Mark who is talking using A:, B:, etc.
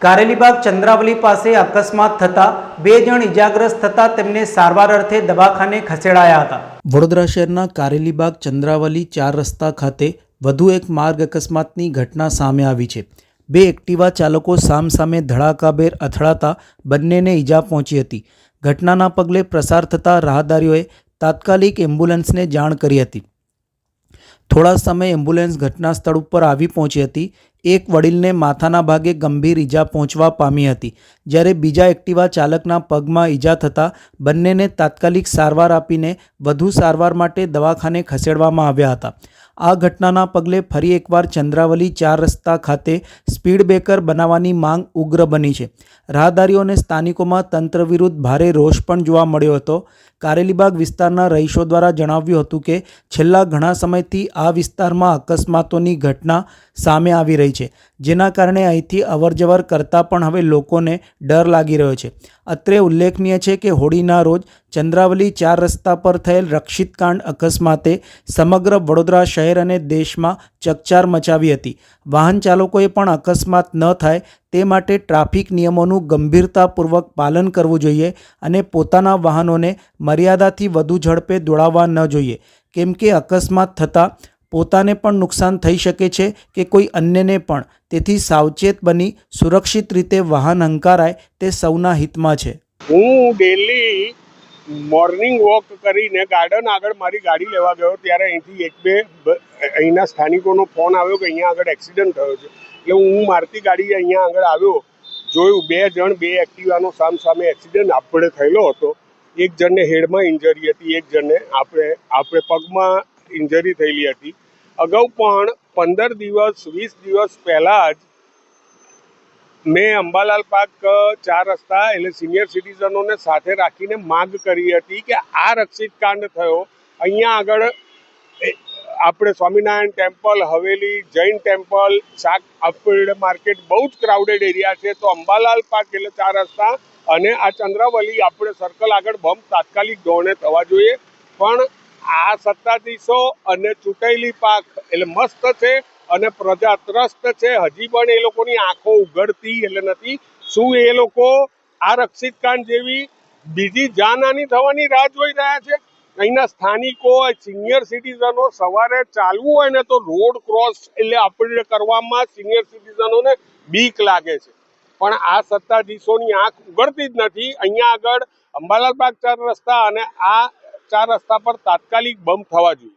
A: કારેલીબાગ ચંદ્રાવલી પાસે અકસ્માત થતા બે જણ ઇજાગ્રસ્ત થતા તેમને સારવાર અર્થે દવાખાને ખસેડાયા હતા। વડોદરા શહેરના કારેલીબાગ ચંદ્રાવલી 4 રસ્તા ખાતે વધુ એક માર્ગ અકસ્માતની ઘટના સામે આવી છે। બે એક્ટિવા ચાલકો સામસામે ધડાકાભેર અથડાતા બંનેને ઈજા પહોંચી હતી। ઘટનાના પગલે પ્રસાર થતા રાહદારીઓએ તાત્કાલિક એમ્બ્યુલન્સને જાણ કરી હતી। થોડા સમય એમ્બ્યુલન્સ ઘટના સ્થળ ઉપર આવી પહોંચી હતી। એક વડીલને માથાના ભાગે ગંભીર ઈજા પહોંચવા પામી હતી, જ્યારે બીજા એક્ટિવા ચાલકના પગમાં ઈજા થતાં બંનેને તાત્કાલિક સારવાર આપીને વધુ સારવાર માટે દવાખાને ખસેડવામાં આવ્યા હતા। આ ઘટનાના પગલે ફરી એકવાર ચંદ્રાવલી 4 રસ્તા ખાતે સ્પીડ બ્રેકર બનાવવાની માંગ ઉગ્ર બની છે। રાહદારીઓ અને સ્થાનિકોમાં તંત્ર વિરુદ્ધ ભારે રોષ પણ જોવા મળ્યો હતો। કારેલીબાગ વિસ્તારના રહીશો દ્વારા જણાવ્યું હતું કે છેલ્લા ઘણા સમયથી આ વિસ્તારમાં અકસ્માતોની ઘટના સામે આવી રહી છે, જેના કારણે અહીંથી અવરજવર કરતા પણ હવે લોકોને ડર લાગી રહ્યો છે। અત્રે ઉલ્લેખનીય છે કે હોળીના રોજ ચંદ્રાવલી 4 રસ્તા પર થયેલ રક્ષિતકાંડ અકસ્માતે સમગ્ર વડોદરા શહેર અને દેશમાં ચકચાર મચાવી હતી। વાહન ચાલકોએ પણ અકસ્માત ન થાય તે માટે ટ્રાફિક નિયમોનું ગંભીરતાપૂર્વક પાલન કરવું જોઈએ અને પોતાના વાહનોને મર્યાદાથી વધુ ઝડપે દોડાવવા ન જોઈએ, કેમ કે અકસ્માત થતાં પોતાને પણ નુકસાન થઈ શકે છે કે કોઈ અન્યને પણ। તેથી સાવચેત બની સુરક્ષિત રીતે વાહન હંકારાય તે સૌના હિતમાં છે।
B: હું ડેલી મોર્નિંગ વોક કરીને ગાર્ડન આગળ મારી ગાડી લેવા ગયો ત્યારે અહીંથી એક બે અહીંના સ્થાનિકોનો ફોન આવ્યો કે અહીંયા આગળ એક્સિડન્ટ થયો છે। એટલે હું મારતી ગાડી અહીંયા આગળ આવ્યો, જોયું બે જણ બે એક્ટિવાનો સામસામે એક્સિડન્ટ આપણે થયેલો હતો। એક જણને હેડમાં ઇન્જરી હતી, એક જણને આપણે પગમાં ઇન્જરી થયેલી હતી। અગાઉ પણ 15 દિવસ 20 દિવસ પહેલાં જ મેં અંબાલાલ પાર્ક 4 રસ્તા એટલે સિનિયર સિટીઝનોને સાથે રાખીને માંગ કરી હતી કે આ રક્ષિત કાંડ થયો અહીંયા આગળ આપણે સ્વામિનારાયણ ટેમ્પલ, હવેલી, જૈન ટેમ્પલ, આપણે માર્કેટ બહુ જ ક્રાઉડેડ એરિયા છે, તો અંબાલાલ પાર્ક એટલે 4 રસ્તા અને આ ચંદ્રાવલી આપણે સર્કલ આગળ બમ્પ તાત્કાલિક ધોરણે થવા જોઈએ। પણ આ સત્તાધીશો અને ચૂંટાયેલી પાક એટલે મસ્ત છે અને પ્રજા ત્રસ્ત છે, હજી પણ એ લોકોની આંખો ઉઘડતી એટલે નથી। શું એ લોકો આ રક્ષિત કાંડ જેવી બીજી જાનહાની થવાની રાહ જોઈ રહ્યા છે? અહીંના સ્થાનિકો સિનિયર સિટીઝનો સવારે ચાલવું હોય ને તો રોડ ક્રોસ એટલે આપણે કરવામાં સિનિયર સિટીઝનોને બીક લાગે છે, પણ આ સત્તાધીશોની આંખ ઉઘડતી જ નથી। અહીંયા આગળ અંબાલાલ પાર્ક 4 રસ્તા અને આ 4 રસ્તા પર તાત્કાલિક બમ્પ થવા જોઈએ।